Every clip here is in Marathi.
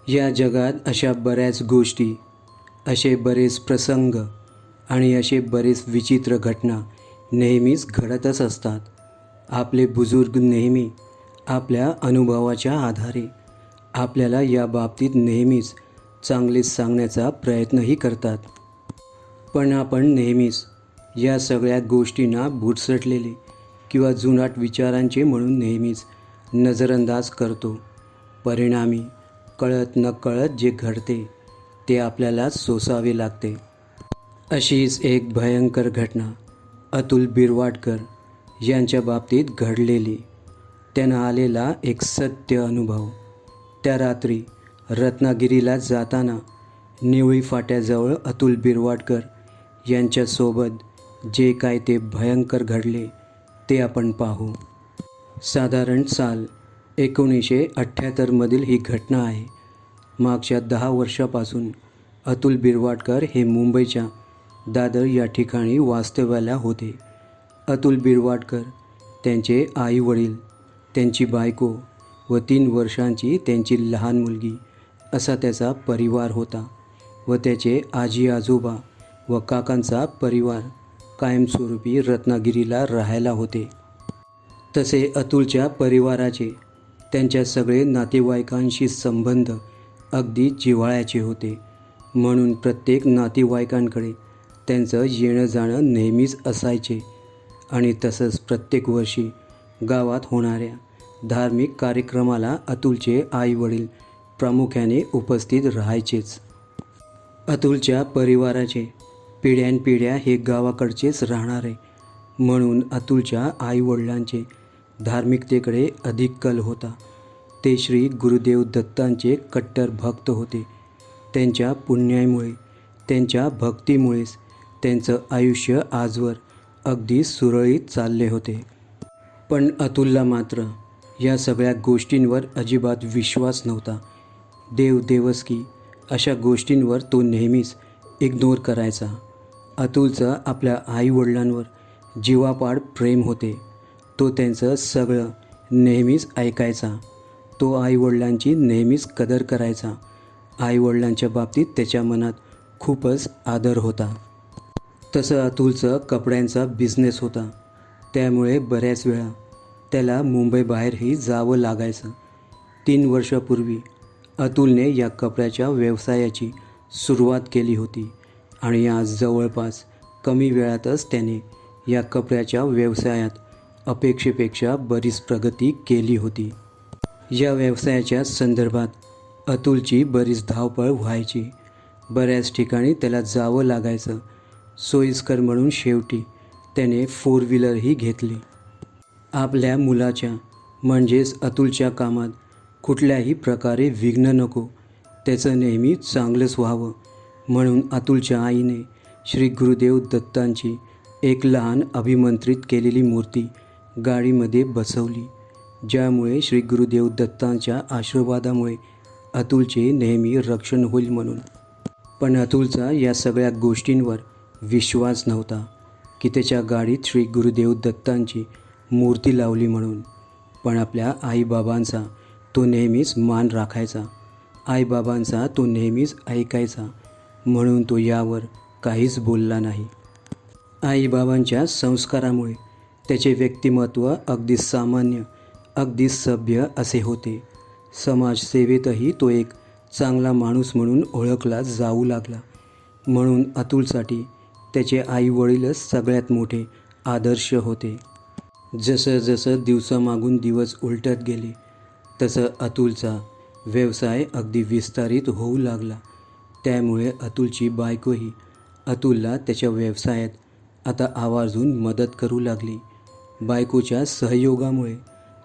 या जगात अशा बऱ्याच गोष्टी, असे बरेच प्रसंग आणि असे बरेच विचित्र घटना नेहमीच घडतच असतात. आपले बुजुर्ग नेहमी आपल्या अनुभवाच्या आधारे आपल्याला या बाबतीत नेहमीच चांगलेच सांगण्याचा प्रयत्नही करतात. पण आपण नेहमीच या सगळ्या गोष्टींना बुरसटलेले किंवा जुनाट विचारांचे म्हणून नेहमीच नजरअंदाज करतो. परिणामी कळत नकळत जे घडते ते आपल्याला सोसावे लागते. अशीच एक भयंकर घटना अतुल बिरवाडकर यांच्या बाबतीत घडलेली. त्यांना आलेला एक सत्य अनुभव. त्या रात्री रत्नागिरीला जाताना निवळी फाट्याजवळ अतुल बिरवाडकर यांच्यासोबत जे काय ते भयंकर घडले ते आपण पाहू. साधारण साल 1978मधील ही घटना आहे. मागच्या 10 वर्षापासून अतुल बिरवाडकर हे मुंबईच्या दादर या ठिकाणी वास्तव्याला होते. अतुल बिरवाडकर, त्यांचे आईवडील, त्यांची बायको व 3 वर्षांची त्यांची लहान मुलगी असा त्याचा परिवार होता व त्याचे आजी आजोबा व काकांचा परिवार कायमस्वरूपी रत्नागिरीला राहायला होते. तसे अतुलच्या परिवाराचे त्यांच्या सगळे नातेवाईकांशी संबंध अगदी जिव्हाळ्याचे होते. म्हणून प्रत्येक नातेवाईकांकडे त्यांचं येणं जाणं नेहमीच असायचे आणि तसंच प्रत्येक वर्षी गावात होणाऱ्या धार्मिक कार्यक्रमाला अतुलचे आईवडील प्रामुख्याने उपस्थित राहायचेच. अतुलच्या परिवाराचे पिढ्यानपिढ्या हे गावाकडचेच राहणारे म्हणून अतुलच्या आईवडिलांचे धार्मिकतेकडे अधिक कल होता. ते श्री गुरुदेव दत्तांचे कट्टर भक्त होते. त्यांच्या पुण्यामुळे, त्यांच्या भक्तीमुळेच त्यांचं आयुष्य आजवर अगदी सुरळीत चालले होते. पण अतुलला मात्र या सगळ्या गोष्टींवर अजिबात विश्वास नव्हता. देव देवस्की अशा गोष्टींवर तो नेहमीच इग्नोर करायचा. अतुलचं आपल्या आईवडिलांवर जीवापाड प्रेम होते. तो त्यांचं सगळं नेहमीच ऐकायचा. तो आईवडिलांची नेहमीच कदर करायचा. आईवडिलांच्या बाबतीत त्याच्या मनात खूपच आदर होता. तसं अतुलचं कपड्यांचा बिझनेस होता. त्यामुळे बऱ्याच वेळा त्याला मुंबईबाहेरही जावं लागायचं. 3 वर्षापूर्वी अतुलने या कपड्याच्या व्यवसायाची सुरुवात केली होती आणि आज जवळपास कमी वेळातच त्याने या कपड्याच्या व्यवसायात अपेक्षेपेक्षा बरीच प्रगती केली होती. या व्यवसायाच्या संदर्भात अतुलची बरीच धावपळ व्हायची. बऱ्याच ठिकाणी त्याला जावं लागायचं. सोयीस्कर म्हणून शेवटी त्याने 4 व्हीलरही घेतली. आपल्या मुलाच्या म्हणजेच अतुलच्या कामात कुठल्याही प्रकारे विघ्न नको, त्याचं नेहमी चांगलंच व्हावं म्हणून अतुलच्या आईने श्री गुरुदेव दत्तांची एक लहान अभिमंत्रित केलेली मूर्ती गाडीमध्ये बसवली, ज्यामुळे श्री गुरुदेव दत्तांच्या आशीर्वादामुळे अतुलचे नेहमी रक्षण होईल म्हणून. पण अतुलचा या सगळ्या गोष्टींवर विश्वास नव्हता की त्याच्या गाडीत श्री गुरुदेव दत्तांची मूर्ती लावली म्हणून. पण आपल्या आईबाबांचा तो नेहमीच मान राखायचा. आईबाबांचा तो नेहमीच ऐकायचा म्हणून तो यावर काहीच बोलला नाही. आईबाबांच्या संस्कारामुळे त्याचे व्यक्तिमत्व अगदी सामान्य, अगदी सभ्य असे होते. समाजसेवेतही तो एक चांगला माणूस म्हणून ओळखला जाऊ लागला. म्हणून अतुलसाठी त्याचे आईवडीलच सगळ्यात मोठे आदर्श होते. जसं जसं दिवसामागून दिवस उलटत गेले तसं अतुलचा व्यवसाय अगदी विस्तारित होऊ लागला. त्यामुळे अतुलची बायकोही अतुलला त्याच्या व्यवसायात आता आवर्जून मदत करू लागली. बायकोच्या सहयोगामुळे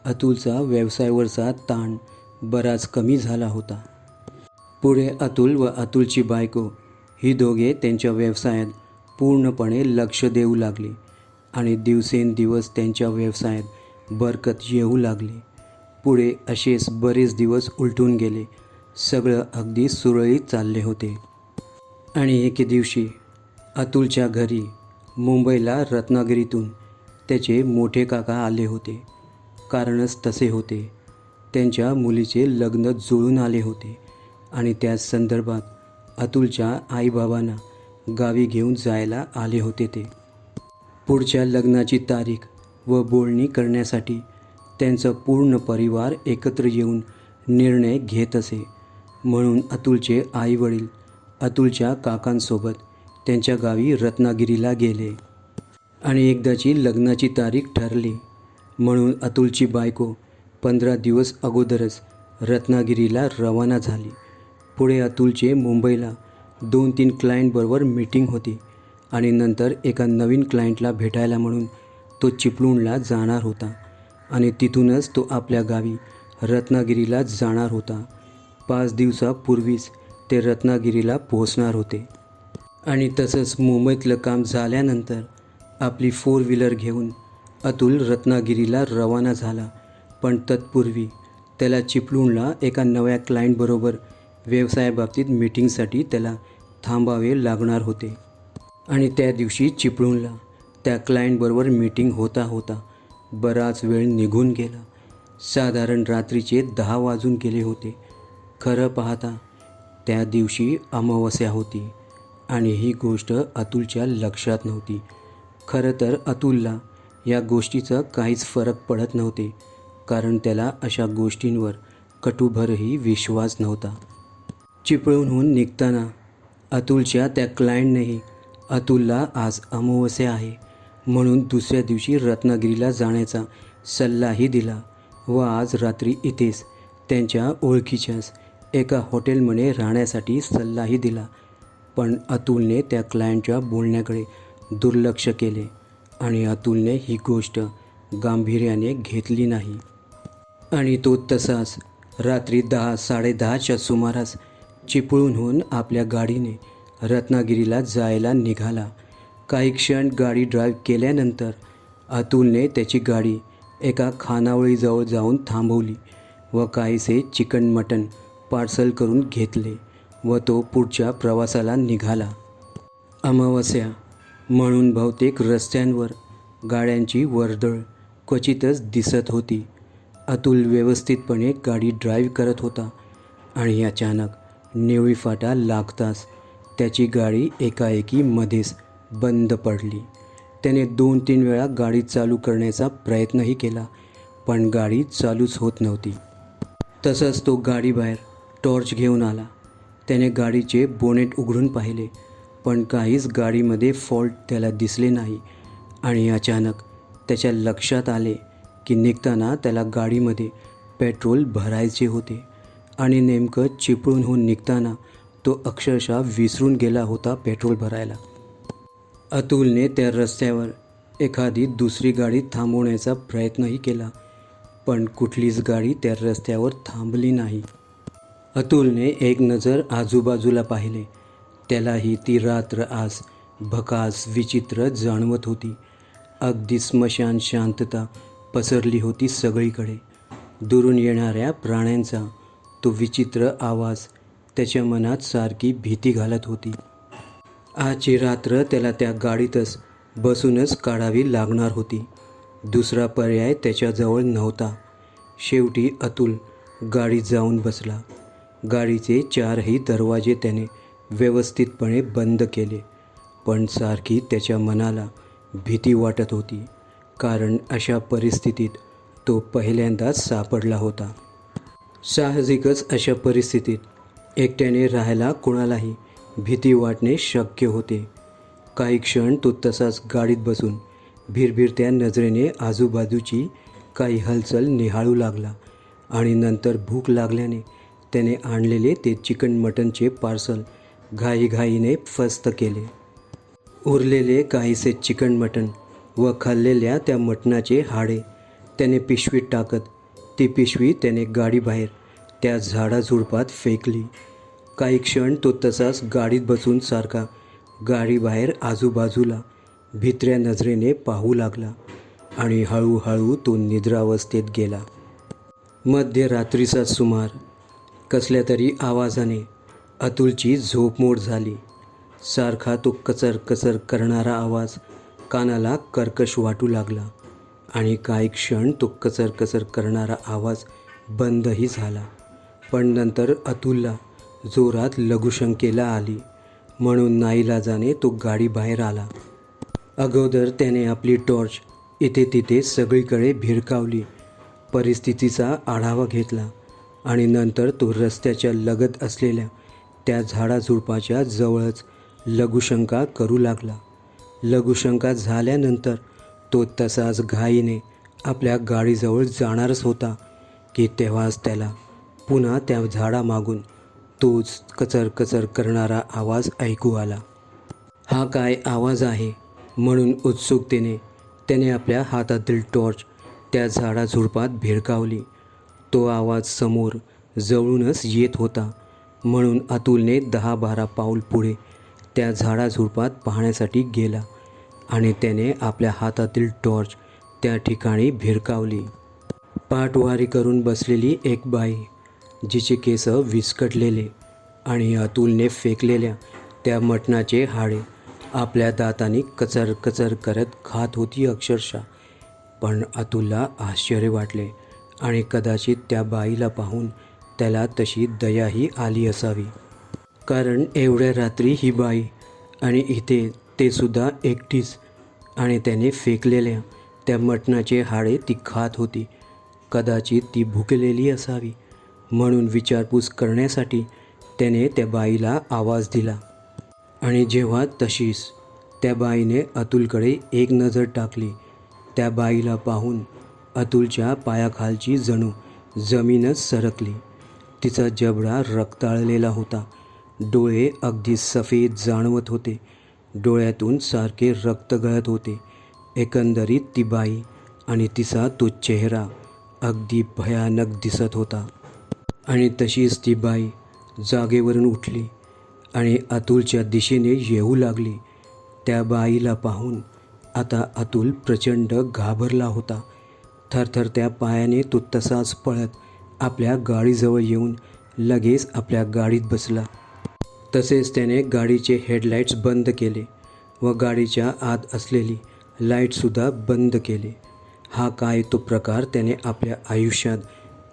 अतुलचा व्यवसायावरचा ताण बराच कमी झाला होता. पुढे अतुल व अतुलची बायको ही दोघे त्यांच्या व्यवसायात पूर्णपणे लक्ष देऊ लागले आणि दिवसेंदिवस त्यांच्या व्यवसायात बरकत येऊ लागली. पुढे असेच बरेच दिवस उलटून गेले. सगळं अगदी सुरळीत चालले होते. आणि एके दिवशी अतुलच्या घरी मुंबईला रत्नागिरीतून त्याचे मोठे काका आले होते. कारणच तसे होते. त्यांच्या मुलीचे लग्न जुळून आले होते आणि त्याच संदर्भात अतुलच्या आईबाबांना गावी घेऊन जायला आले होते ते. पुढच्या लग्नाची तारीख व बोलणी करण्यासाठी त्यांचा पूर्ण परिवार एकत्र येऊन निर्णय घेत असे. म्हणून अतुलचे आईवडील अतुलच्या काकांसोबत त्यांच्या गावी रत्नागिरीला गेले आणि एकदाची लग्नाची तारीख ठरली म्हणून अतुलची बायको 15 दिवस अगोदरच रत्नागिरीला रवाना झाली. पुढे अतुलचे मुंबईला 2-3 क्लायंटबरोबर मीटिंग होती आणि नंतर एका नवीन क्लायंटला भेटायला म्हणून तो चिपळूणला जाणार होता आणि तिथूनच तो आपल्या गावी रत्नागिरीला जाणार होता. 5 दिवसापूर्वीच ते रत्नागिरीला पोहोचणार होते आणि तसंच मुंबईतलं काम झाल्यानंतर आपली 4 व्हीलर घेऊन अतुल रत्नागिरीला रवाना झाला. पण तत्पूर्वी त्याला चिपळूणला एका नव्या क्लायंटबरोबर व्यवसायाबाबतीत मीटिंगसाठी त्याला थांबावे लागणार होते आणि त्या दिवशी चिपळूणला त्या क्लायंटबरोबर मीटिंग होता होता बराच वेळ निघून गेला. साधारण रात्रीचे 10 वाजून गेले होते. खरं पाहता त्या दिवशी अमावस्या होती आणि ही गोष्ट अतुलच्या लक्षात नव्हती. खरं तर अतुलला या गोष्टीचा काहीच फरक पडत नव्हते, कारण त्याला अशा गोष्टींवर कटुभरही विश्वास नव्हता. चिपळूणहून निघताना अतुलच्या त्या क्लायंटनेही अतुलला आज अमावस्या आहे म्हणून दुसऱ्या दिवशी रत्नागिरीला जाण्याचा सल्लाही दिला व आज रात्री इथेच त्यांच्या ओळखीच्याच एका हॉटेलमध्ये राहण्यासाठी सल्लाही दिला. पण अतुलने त्या क्लायंटच्या बोलण्याकडे दुर्लक्ष केले आणि अतुलने ही गोष्ट गांभीर्याने घेतली नाही आणि तो तसाच रात्री 10-10:30च्या सुमारास चिपळूणहून आपल्या गाडीने रत्नागिरीला जायला निघाला. काही क्षण गाडी ड्राईव्ह केल्यानंतर अतुलने त्याची गाडी एका खानावळीजवळ जाऊन थांबवली व काहीसे चिकन मटण पार्सल करून घेतले व तो पुढच्या प्रवासाला निघाला. अमावस्या म्हणून बहुतेक रस्त्यांवर गाड्यांची वर्दळ क्वचितच दिसत होती. अतुल व्यवस्थितपणे गाडी ड्राईव्ह करत होता आणि अचानक निवळी फाटा लागताच त्याची गाडी एकाएकी मध्येच बंद पडली. त्याने 2-3 वेळा गाडी चालू करण्याचा प्रयत्नही केला पण गाडी चालूच होत नव्हती. तसंच तो गाडीबाहेर टॉर्च घेऊन आला. त्याने गाडीचे बोनेट उघडून पाहिले पण काहीच गाडीमध्ये फॉल्ट त्याला दिसले नाही आणि अचानक त्याच्या लक्षात आले की निघताना त्याला गाडीमध्ये पेट्रोल भरायचे होते आणि नेमकं चिपळूणहून निघताना तो अक्षरशः विसरून गेला होता पेट्रोल भरायला. अतुलने त्या रस्त्यावर एखादी दुसरी गाडी थांबवण्याचा प्रयत्नही केला पण कुठलीच गाडी त्या रस्त्यावर थांबली नाही. अतुलने एक नजर आजूबाजूला पाहिले. त्यालाही ती रात्र आज भकास विचित्र जाणवत होती. अगदी स्मशान शांतता पसरली होती सगळीकडे. दुरून येणाऱ्या प्राण्यांचा तो विचित्र आवाज त्याच्या मनात सारखी भीती घालत होती. आजची रात्र त्याला त्या गाडीतच बसूनच काढावी लागणार होती. दुसरा पर्याय त्याच्याजवळ नव्हता. शेवटी अतुल गाडीत जाऊन बसला. गाडीचे 4ही दरवाजे त्याने व्यवस्थितपणे बंद केले पण सारखी त्याच्या मनाला भीती वाटत होती, कारण अशा परिस्थितीत तो पहिल्यांदाच सापडला होता. साहजिकच अशा परिस्थितीत एकट्याने राहायला कोणालाही भीती वाटणे शक्य होते. काही क्षण तो तसाच गाडीत बसून भिरभिरत्या नजरेने आजूबाजूची काही हालचाल निहाळू लागला आणि नंतर भूक लागल्याने त्याने आणलेले ते चिकन मटनचे पार्सल घाईघाईने फस्त केले. उरलेले काहीसे चिकन मटण व खाल्लेल्या त्या मटणाचे हाडे त्याने पिशवीत टाकत ती पिशवी त्याने गाडीबाहेर त्या झाडाझुडपात फेकली. काही क्षण तो तसाच गाडीत बसून सारखा गाडीबाहेर आजूबाजूला भित्र्या नजरेने पाहू लागला आणि हळूहळू तो निद्रावस्थेत गेला. मध्यरात्रीचा सुमार. कसल्या तरी आवाजाने अतुलची झोपमोड झाली. सारखा तो कचर कचर करणारा आवाज कानाला कर्कश वाटू लागला आणि काही क्षण तो कचर कचर करणारा आवाज बंदही झाला. पण नंतर अतुलला जोरात लघुशंकेला आली, म्हणून नाईलाजाने तो गाडी बाहेर आला. अगोदर त्याने आपली टॉर्च इथे तिथे सगळीकडे भिरकावली, परिस्थितीचा आढावा घेतला आणि नंतर तो रस्त्याच्या लगत असलेल्या त्या झाडाझुडपाच्या जवळच लघुशंका करू लागला. लघुशंका झाल्यानंतर तो तसाच घाईने आपल्या गाडीजवळ जाणारच होता की तेव्हाच त्याला पुन्हा त्या झाडामागून तोच कचर कचर करणारा आवाज ऐकू आला. हा काय आवाज आहे म्हणून उत्सुकतेने त्याने आपल्या हातातील टॉर्च त्या झाडाझुडपात भिरकावली. तो आवाज समोर जवळूनच येत होता, म्हणून अतुलने 10-12 पाऊल पुढे त्या झाडाझुडपात पाहण्यासाठी गेला आणि त्याने आपल्या हातातील टॉर्च त्या ठिकाणी भिरकावली. पाठवारी करून बसलेली एक बाई, जिचे केस विस्कटलेले आणि अतुलने फेकलेल्या त्या मटणाचे हाडे आपल्या दातांनी कचर कचर करत खात होती अक्षरशः. पण अतुलला आश्चर्य वाटले आणि कदाचित त्या बाईला पाहून त्याला तशी दयाही आली असावी, कारण एवढ्या रात्री ही बाई आणि इथे ते सुद्धा एकटीच, आणि त्याने फेकलेल्या त्या मटणाचे हाडे ती खात होती. कदाचित ती भुकेलेली असावी, म्हणून विचारपूस करण्यासाठी त्याने त्या बाईला आवाज दिला. आणि जेव्हा तशीच त्या बाईने अतुलकडे एक नजर टाकली, त्या बाईला पाहून अतुलच्या पायाखालची जणू जमीनच सरकली. तिचा जबडा रक्ताळलेला होता, डोळे अगदी सफेद जाणवत होते, डोळ्यातून सारखे रक्त गळत होते. एकंदरीत ती बाई आणि तिचा तो चेहरा अगदी भयानक दिसत होता. आणि तशीच ती बाई जागेवरून उठली आणि अतुलच्या दिशेने येऊ लागली. त्या बाईला पाहून आता अतुल प्रचंड घाबरला होता. थरथरत्या पायाने तो तसाच पळत आपल्या गाडीजवळ येऊन लगेच आपल्या गाडीत बसला. तसेच त्याने गाडीचे हेडलाईट्स बंद केले व गाडीच्या आत असलेली लाईटसुद्धा बंद केले. हा काय तो प्रकार त्याने आपल्या आयुष्यात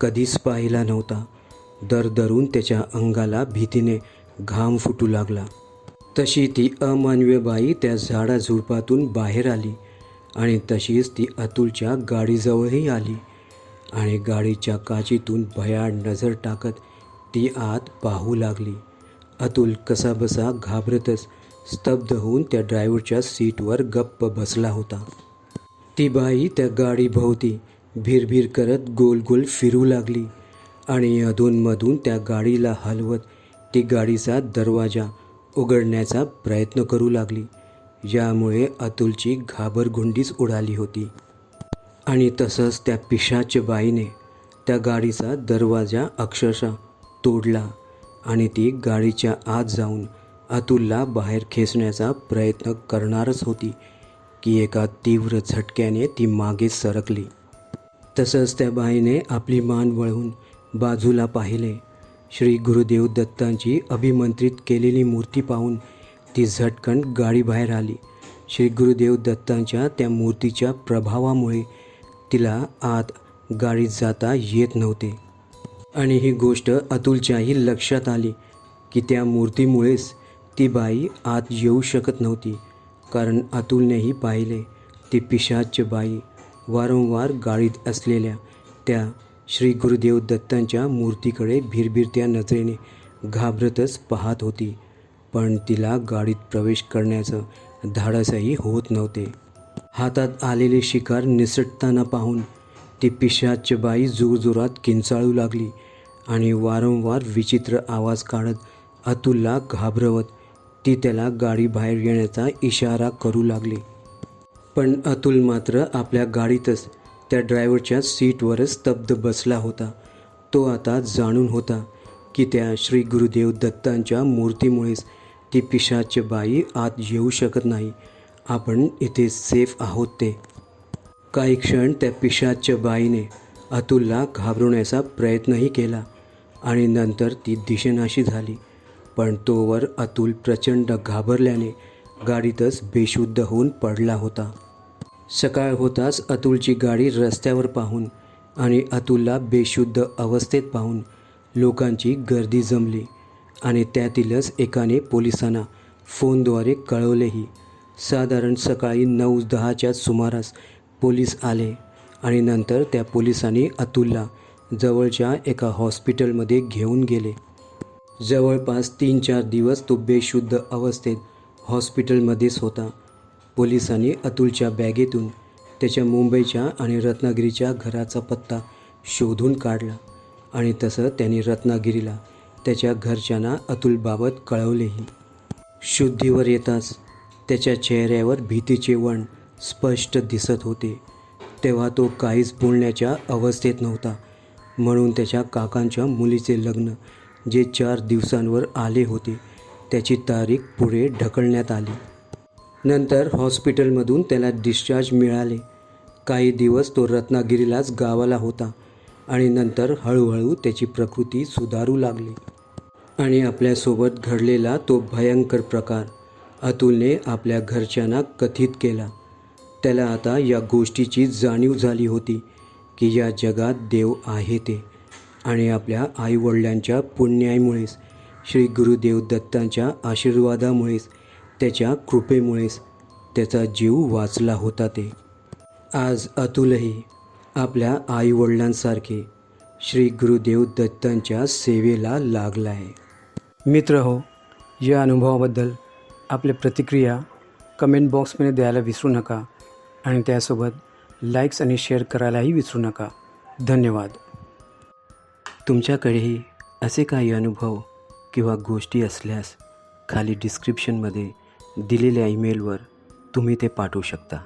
कधीच पाहिला नव्हता. दरदरून त्याच्या अंगाला भीतीने घाम फुटू लागला. तशी ती अमानवीय बाई त्या झाडाझुडपातून बाहेर आली आणि तशीच ती अतुलच्या गाडीजवळही आली आणि गाडीच्या काचीतून भयान नजर टाकत ती आत पाहू लागली. अतुल कसाबसा घाबरतच स्तब्ध होऊन त्या ड्रायव्हरच्या सीटवर गप्प बसला होता. ती बाई त्या गाडीभोवती भिरभिर करत गोल गोल फिरू लागली आणि अधूनमधून त्या गाडीला हलवत ती गाडीचा दरवाजा उघडण्याचा प्रयत्न करू लागली. यामुळे अतुलची घाबरगुंडीच उडाली होती. आणि तसंच त्या पिशाच बाईने त्या गाडीचा दरवाजा अक्षरशः तोडला आणि ती गाडीच्या आत जाऊन अतुलला बाहेर खेचण्याचा प्रयत्न करणारच होती की एका तीव्र झटक्याने ती मागे सरकली. तसंच त्या बाईने आपली मान वळवून बाजूला पाहिले. श्री गुरुदेव दत्तांची अभिमंत्रित केलेली मूर्ती पाहून ती झटकन गाडीबाहेर आली. श्री गुरुदेव दत्तांच्या त्या मूर्तीच्या प्रभावामुळे तिला आत गाडीत जाता येत नव्हते. आणि ही गोष्ट अतुलच्याही लक्षात आली की त्या मूर्तीमुळेच ती बाई आत येऊ शकत नव्हती, कारण अतुलनेही पाहिले ती पिशाच बाई वारंवार गाडीत असलेल्या त्या श्री गुरुदेव दत्तांच्या मूर्तीकडे भिरभिरत्या नजरेने घाबरतच पाहत होती. पण तिला गाडीत प्रवेश करण्याचं धाडसही होत नव्हते. हातात आलेली शिकार निसटताना पाहून ती पिशाच बाई जोरजोरात किंचाळू लागली आणि वारंवार विचित्र आवाज काढत अतुलला घाबरवत ती त्याला गाडीबाहेर येण्याचा इशारा करू लागली. पण अतुल मात्र आपल्या गाडीतच त्या ड्रायव्हरच्या सीटवरच स्तब्ध बसला होता. तो आता जाणून होता की त्या श्री गुरुदेव दत्तांच्या मूर्तीमुळेच ती पिशाच बाई आत येऊ शकत नाही. आपण इथे सेफ आहोत. ते काही क्षण त्या पिशाच बाईने अतुलला घाबरवण्याचा प्रयत्नही केला आणि नंतर ती दिसेनाशी झाली. पण तोवर अतुल प्रचंड घाबरल्याने गाडीतच बेशुद्ध होऊन पडला होता. सकाळ होताच अतुलची गाडी रस्त्यावर पाहून आणि अतुलला बेशुद्ध अवस्थेत पाहून लोकांची गर्दी जमली आणि त्यातीलच एकाने पोलिसांना फोनद्वारे कळवलेही. साधारण सकाळी 9-10च्या सुमारास पोलीस आले आणि नंतर त्या पोलिसांनी अतुलला जवळच्या एका हॉस्पिटलमध्ये घेऊन गेले. जवळपास 3-4 दिवस तो बेशुद्ध अवस्थेत हॉस्पिटलमध्येच होता. पोलिसांनी अतुलच्या बॅगेतून त्याच्या मुंबईच्या आणि रत्नागिरीच्या घराचा पत्ता शोधून काढला आणि तसं त्यांनी रत्नागिरीला त्याच्या घरच्यांना अतुलबाबत कळवलेही. शुद्धीवर येताच त्याच्या चेहऱ्यावर भीतीचे वण स्पष्ट दिसत होते. तेव्हा तो काहीच बोलण्याच्या अवस्थेत नव्हता. म्हणून त्याच्या काकांच्या मुलीचे लग्न जे 4 दिवसांवर आले होते त्याची तारीख पुढे ढकलण्यात आली. नंतर हॉस्पिटलमधून त्याला डिस्चार्ज मिळाले. काही दिवस तो रत्नागिरीलाच गावाला होता आणि नंतर हळूहळू त्याची प्रकृती सुधारू लागली. आणि आपल्यासोबत घडलेला तो भयंकर प्रकार अतुलने आपल्या घरच्यांना कथित केला. त्याला आता या गोष्टीची जाणीव झाली होती की या जगात देव आहे ते, आणि आपल्या आईवडिलांच्या पुण्याईमुळेच, श्री गुरुदेव दत्तांच्या आशीर्वादामुळेच, त्याच्या कृपेमुळेच त्याचा जीव वाचला होता ते. आज अतुलही आपल्या आईवडिलांसारखे श्री गुरुदेव दत्तांच्या सेवेला लागला आहे. मित्र हो, या अनुभवाबद्दल आपल्या प्रतिक्रिया कमेंट बॉक्समध्ये द्यायला विसरू नका आणि त्यासोबत लाईक्स आणि शेअर करायलाही विसरू नका. धन्यवाद. तुमच्याकडेही असे काही अनुभव किंवा गोष्टी असल्यास खाली डिस्क्रिप्शनमध्ये दिलेल्या ईमेलवर तुम्ही ते पाठवू शकता.